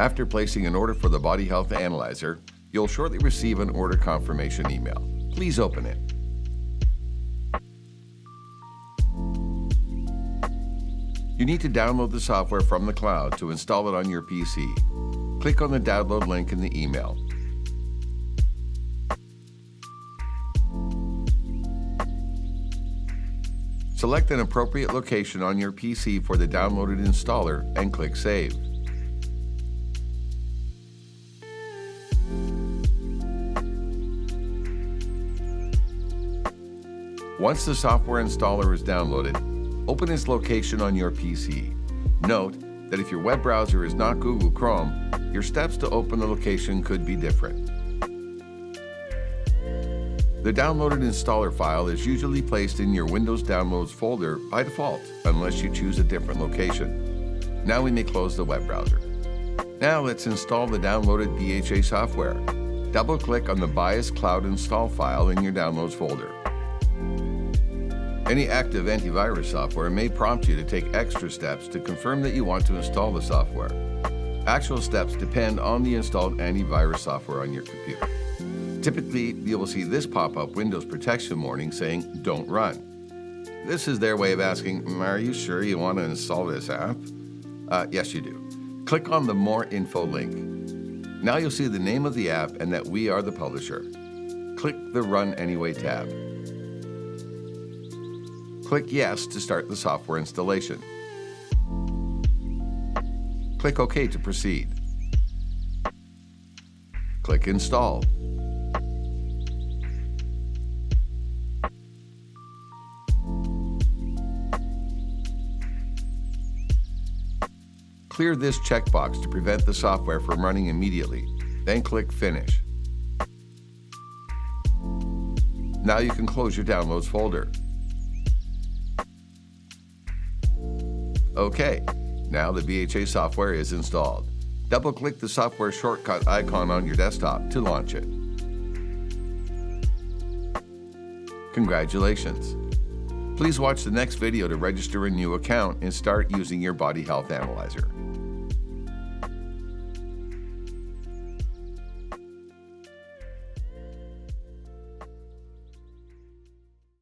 After placing an order for the Body Health Analyzer, you'll shortly receive an order confirmation email. Please open it. You need to download the software from the cloud to install it on your PC. Click on the download link in the email. Select an appropriate location on your PC for the downloaded installer and click Save. Once the software installer is downloaded, open its location on your PC. Note that if your web browser is not Google Chrome, your steps to open the location could be different. The downloaded installer file is usually placed in your Windows Downloads folder by default, unless you choose a different location. Now we may close the web browser. Now let's install the downloaded BHA software. Double-click on the BIOS Cloud Install file in your Downloads folder. Any active antivirus software may prompt you to take extra steps to confirm that you want to install the software. Actual steps depend on the installed antivirus software on your computer. Typically, you will see this pop-up Windows protection warning saying, "Don't run." This is their way of asking, are you sure you want to install this app? Yes, you do. Click on the More Info link. Now you'll see the name of the app and that we are the publisher. Click the Run Anyway tab. Click Yes to start the software installation. Click OK to proceed. Click Install. Clear this checkbox to prevent the software from running immediately, then click Finish. Now you can close your Downloads folder. OK, now the BHA software is installed. Double-click the software shortcut icon on your desktop to launch it. Congratulations! Please watch the next video to register a new account and start using your Body Health Analyzer.